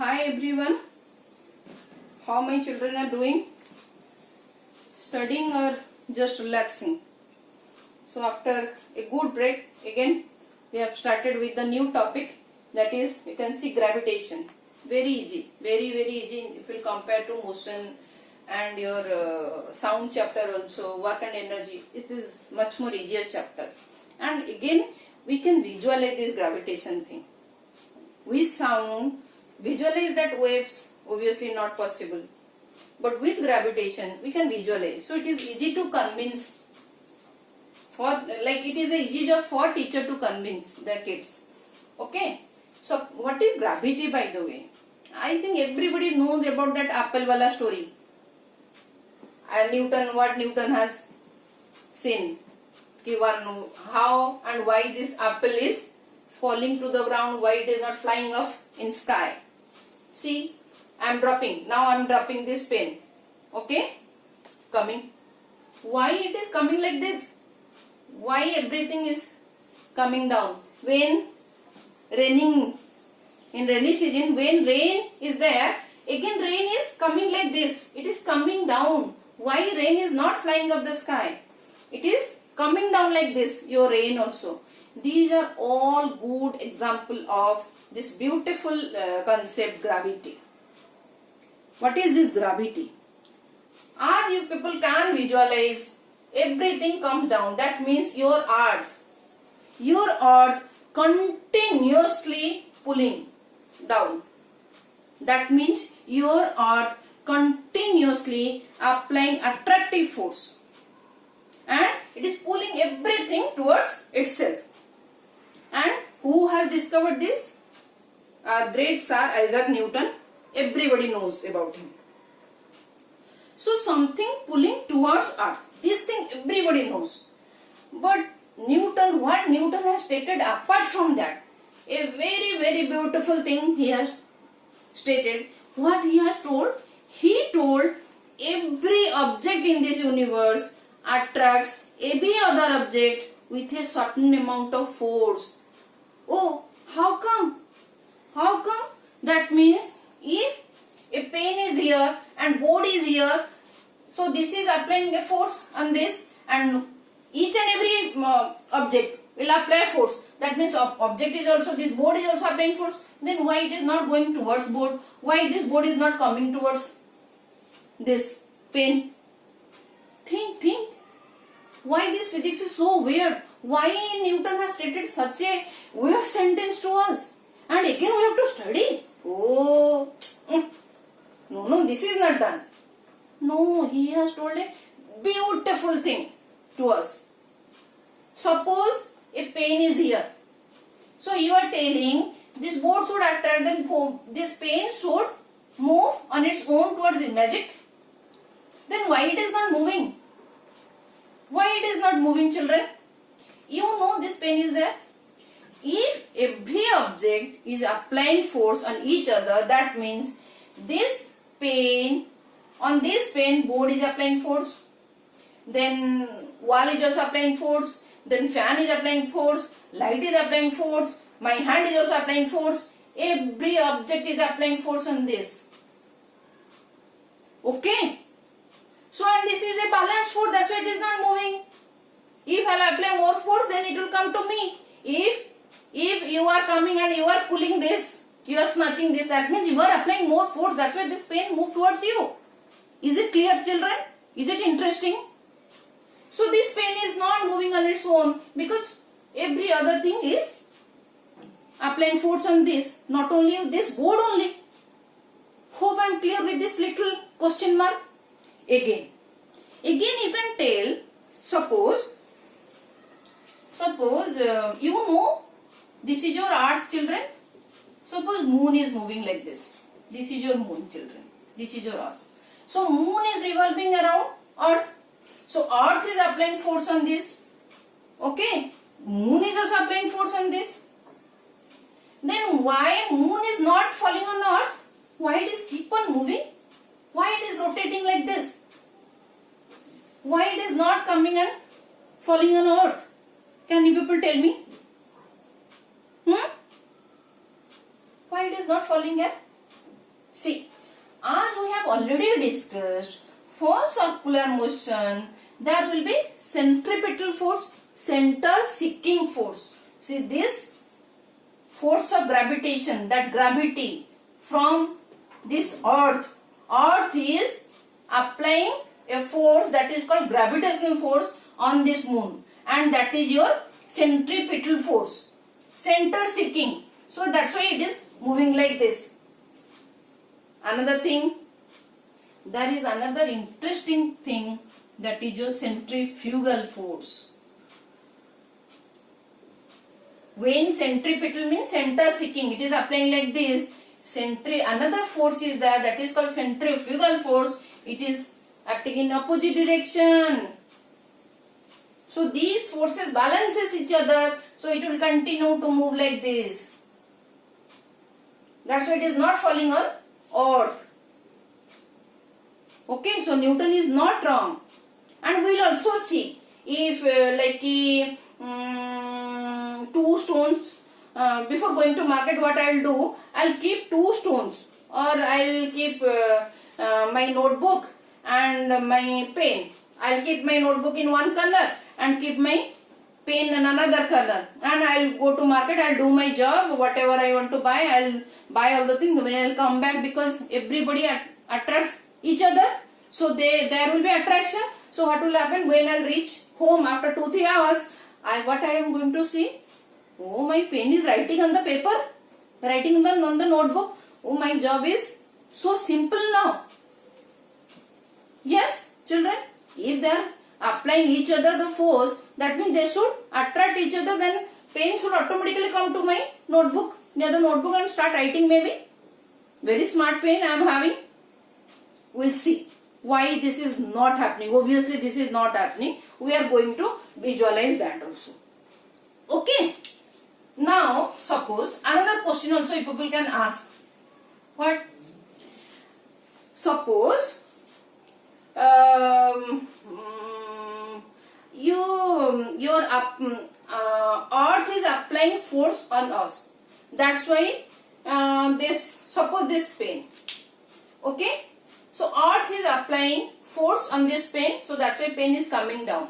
Hi everyone, how my children are doing? Studying or just relaxing? So after a good break, again we have started with the new topic, that is, you can see gravitation. Very easy, very easy if you compare to motion and your sound chapter also, work and energy. It is much more easier chapter. And again we can visualize this gravitation thing. With sound, visualize that waves, obviously not possible. But with gravitation, we can visualize. So it is easy to convince. It is a easy job for teacher to convince the kids. Okay. So what is gravity, by the way? I think everybody knows about that apple wala story. And what Newton has seen. How and why this apple is falling to the ground, why it is not flying off in sky. See, I am dropping. Now I am dropping this pen. Okay? Coming. Why it is coming like this? Why everything is coming down? When raining, in rainy season, when rain is there, again rain is coming like this. It is coming down. Why rain is not flying up the sky? It is coming down like this, your rain also. These are all good example of this beautiful concept, gravity. What is this gravity? As you people can visualize, everything comes down. That means your earth continuously pulling down. That means your earth continuously applying attractive force. And it is pulling everything towards itself. And who has discovered this? Great Sir Isaac Newton. Everybody knows about him. So something pulling towards earth. This thing everybody knows. But what Newton has stated apart from that, a very beautiful thing he has stated. What he has told? He told every object in this universe attracts every other object with a certain amount of force. Oh, how come? How come? That means if a pen is here and board is here, so this is applying a force on this, and each and every object will apply force. That means object is also, this board is also applying force. Then why it is not going towards board? Why this board is not coming towards this pen? Think. Why this physics is so weird? Why Newton has stated such a weird sentence to us? And again we have to study. Oh, no, this is not done. No, he has told a beautiful thing to us. Suppose a pen is here. So you are telling this board should attract, then this pen should move on its own towards the magic. Then why it is not moving? Why it is not moving, children? You know this pen is there. If every object is applying force on each other, that means this pen, on this pen, board is applying force. Then wall is also applying force. Then fan is applying force. Light is applying force. My hand is also applying force. Every object is applying force on this. Okay? So, and this is a balanced force, that's why it is not moving. If I apply more force, then it will come to me. If you are coming and you are pulling this, you are snatching this, that means you are applying more force, that's why this pen moves towards you. Is it clear, children? Is it interesting? So this pen is not moving on its own because every other thing is applying force on this, not only this board only. Hope I am clear with this little question mark. Again you can tell, suppose you know this is your earth, children. Suppose moon is moving like this. This is your moon, children. This is your earth. So moon is revolving around earth. So earth is applying force on this. Okay. Moon is also applying force on this. Then why moon is not falling on the earth? Why it is keep on moving? Why it is rotating like this? Why it is not coming and falling on earth? Can you people tell me? Why it is not falling here? See, as we have already discussed, for circular motion there will be centripetal force, center seeking force. See, this force of gravitation, that gravity from this earth is applying a force that is called gravitational force on this moon, and that is your centripetal force, center seeking. So that's why it is moving like this. Another thing, there is another interesting thing, that is your centrifugal force. When centripetal means center seeking, it is applying like this. Another force is there, that is called centrifugal force. It is acting in opposite direction. So these forces balances each other, so it will continue to move like this. That's why it is not falling on earth. Okay, so Newton is not wrong. And we will also see, if two stones, before going to market, what I will do, I will keep two stones, or I will keep my notebook and my pen. I will keep my notebook in one corner and keep my pen in another corner, and I will go to market, I will do my job, whatever I want to buy, I will buy all the things. When I will come back, because everybody attracts each other, so there will be attraction. So what will happen, when I will reach home after 2-3 hours, what I am going to see? Oh, my pen is writing on the paper, writing on the notebook. Oh, my job is so simple now. Yes, children, if they are applying each other the force, that means they should attract each other, then pen should automatically come to my notebook, near the notebook, and start writing maybe. Very smart pen I am having. We will see why this is not happening. Obviously this is not happening. We are going to visualize that also. Okay. Now suppose another question also people can ask. What? Suppose your earth is applying force on us. That's why suppose this pen. Okay. So earth is applying force on this pen, so that's why pen is coming down.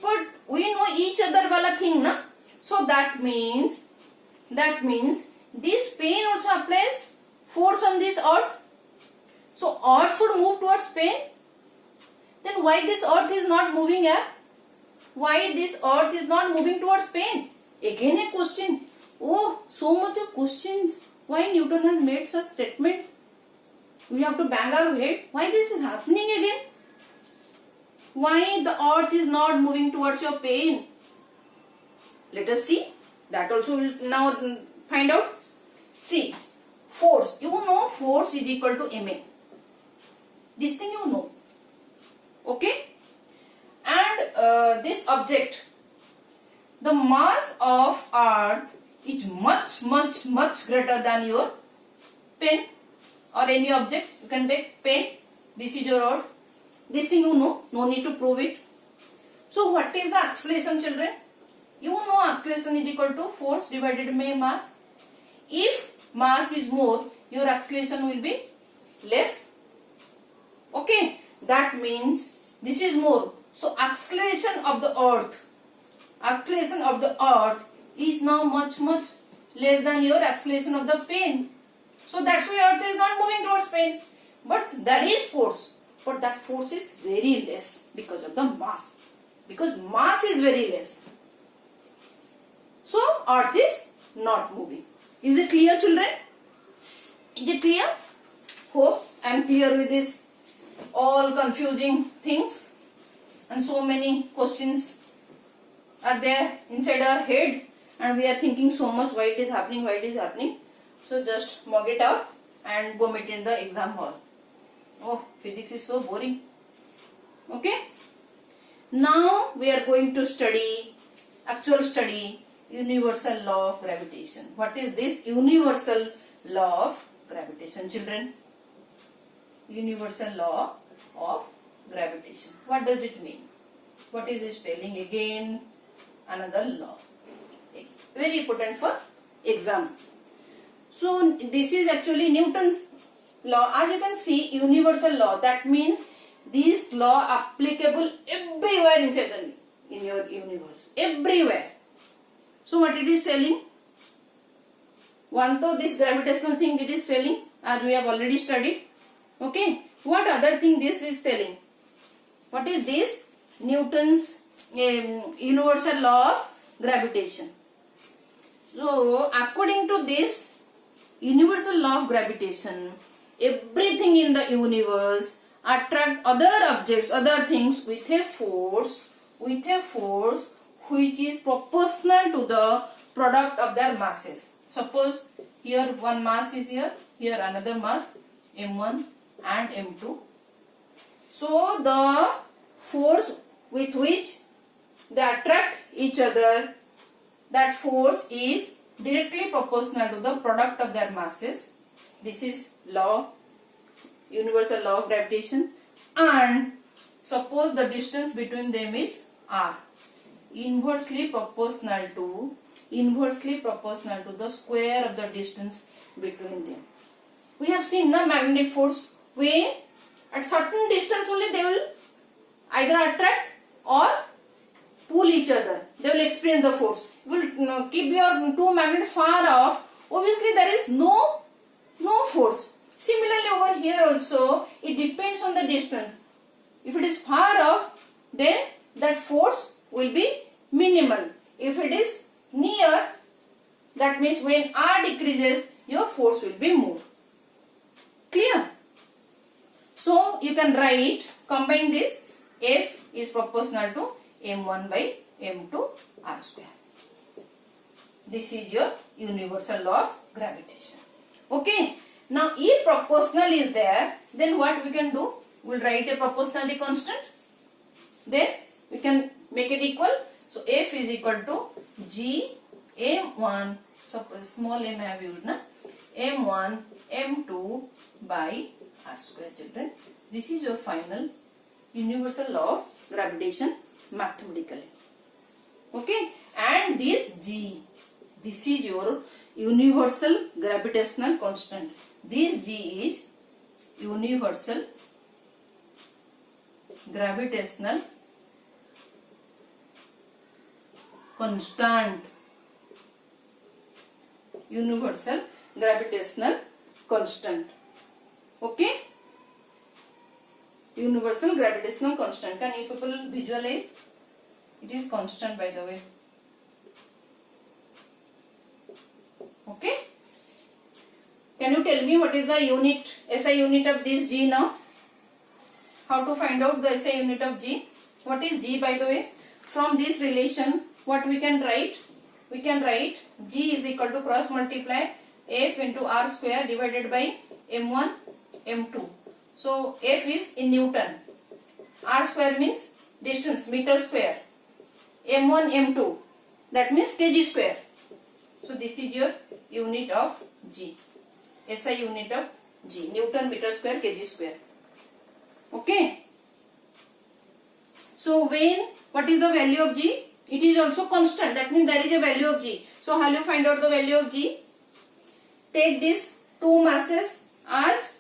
But we know each other wala thing, na? So that means this pen also applies force on this earth. So earth should move towards pen. Then why this earth is not moving here? Why this earth is not moving towards pen? Again a question. Oh, so much of questions. Why Newton has made such statement? We have to bang our head. Why this is happening again? Why the earth is not moving towards your pen? Let us see. That also will now find out. See, force. You know force is equal to ma. This thing you know. Okay? And this object, the mass of earth is much greater than your pen or any object. You can take pen. This is your earth. This thing you know. No need to prove it. So what is the acceleration, children? You know acceleration is equal to force divided by mass. If mass is more, your acceleration will be less. Okay. That means this is more. So acceleration of the earth is now much less than your acceleration of the pen. So that's why earth is not moving towards pen. But there is force. But that force is very less because of the mass. Because mass is very less. So earth is not moving. Is it clear, children? Is it clear? Hope I am clear with this all confusing things. And so many questions are there inside our head. And we are thinking so much why it is happening. So just mug it up and bomb it in the exam hall. Oh, physics is so boring. Okay. Now we are going to study universal law of gravitation. What is this universal law of gravitation, children? Universal law of gravitation. What does it mean? What is this telling? Again, another law. Very important for exam. So this is actually Newton's law. As you can see, universal law. That means this law applicable everywhere inside in your universe. Everywhere. So what it is telling? One to this gravitational thing it is telling, as we have already studied. Okay. What other thing this is telling? What is this? Newton's universal law of gravitation. So according to this universal law of gravitation, everything in the universe attract other objects, other things with a force which is proportional to the product of their masses. Suppose here one mass is here another mass m1 and m2. So the force with which they attract each other, that force is directly proportional to the product of their masses. This is law, universal law of gravitation. And suppose the distance between them is r, inversely proportional to the square of the distance between them. We have seen the magnetic force, when at certain distance only they will either attract or pull each other. They will experience the force. You will keep your two magnets far off. Obviously there is no force. Similarly over here also it depends on the distance. If it is far off, then that force will be minimal. If it is near, that means when r decreases, your force will be more. Clear? So you can write, combine this, F is proportional to m1 by m2 r square. This is your universal law of gravitation. Okay. Now if proportional is there, then what we can do? We will write a proportionality constant. Then we can make it equal. So F is equal to G m1, so small m I have used na, m1 m2 by r square, children. This is your final universal law of gravitation mathematically. Okay. And this G, this is your universal gravitational constant. This G is universal gravitational constant. Universal gravitational constant. Okay. Universal gravitational constant. Can you people visualize? It is constant, by the way. Okay. Can you tell me what is the unit, SI unit of this G now? How to find out the SI unit of G? What is G, by the way? From this relation, what we can write? We can write G is equal to cross multiply F into R square divided by M1, M2. So F is in Newton. R square means distance, meter square. M1, M2, that means kg square. So this is your unit of G. SI unit of G, Newton meter square kg square. Okay. So when, what is the value of G? It is also constant. That means there is a value of G. So how do you find out the value of G? Take these two masses as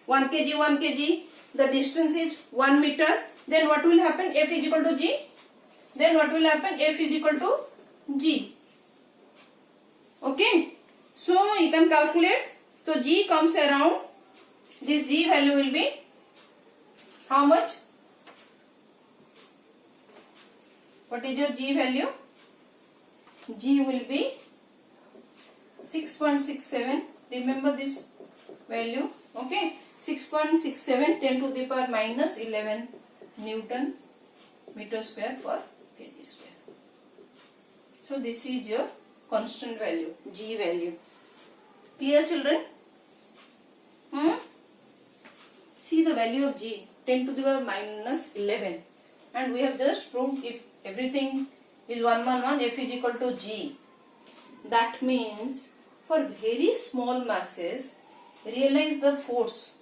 1 kg, 1 kg. The distance is 1 meter. Then what will happen? F is equal to G. Then what will happen? F is equal to G. Okay. So you can calculate. So G comes around. This G value will be how much? What is your G value? G will be 6.67. Remember this value. Okay. 6.67 10 to the power minus 11 Newton meter square per kg square. So this is your constant value, G value. Clear, children? See the value of G, 10 to the power minus 11. And we have just proved if everything is 1, 1, 1, F is equal to G. That means for very small masses, realize the force.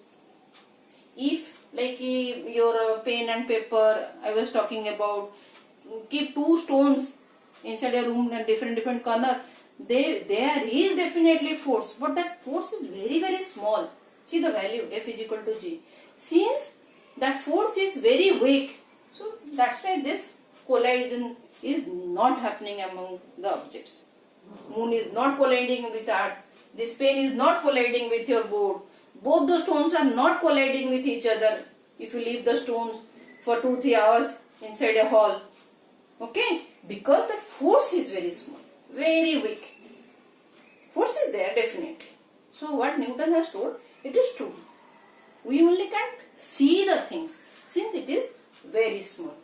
If like your pen and paper, I was talking about, keep two stones inside a room in different corner, there is definitely force, but that force is very, very small. See the value F is equal to G. Since that force is very weak, so that's why this collision is not happening among the objects. Moon is not colliding with Earth. This pen is not colliding with your board. Both the stones are not colliding with each other if you leave the stones for 2-3 hours inside a hall. Okay? Because that force is very small, very weak. Force is there definitely. So what Newton has told, it is true. We only can't see the things since it is very small.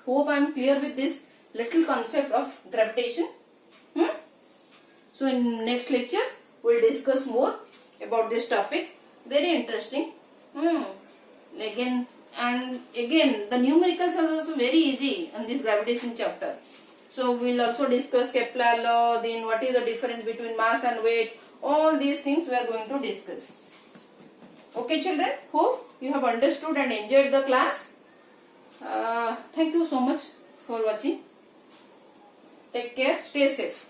Hope I am clear with this little concept of gravitation. So in next lecture we will discuss more about this topic. Very interesting. Again the numericals are also very easy in this gravitation chapter. So we will also discuss Kepler law, then what is the difference between mass and weight. All these things we are going to discuss. Okay children, hope you have understood and enjoyed the class. Thank you so much for watching. Take care, stay safe.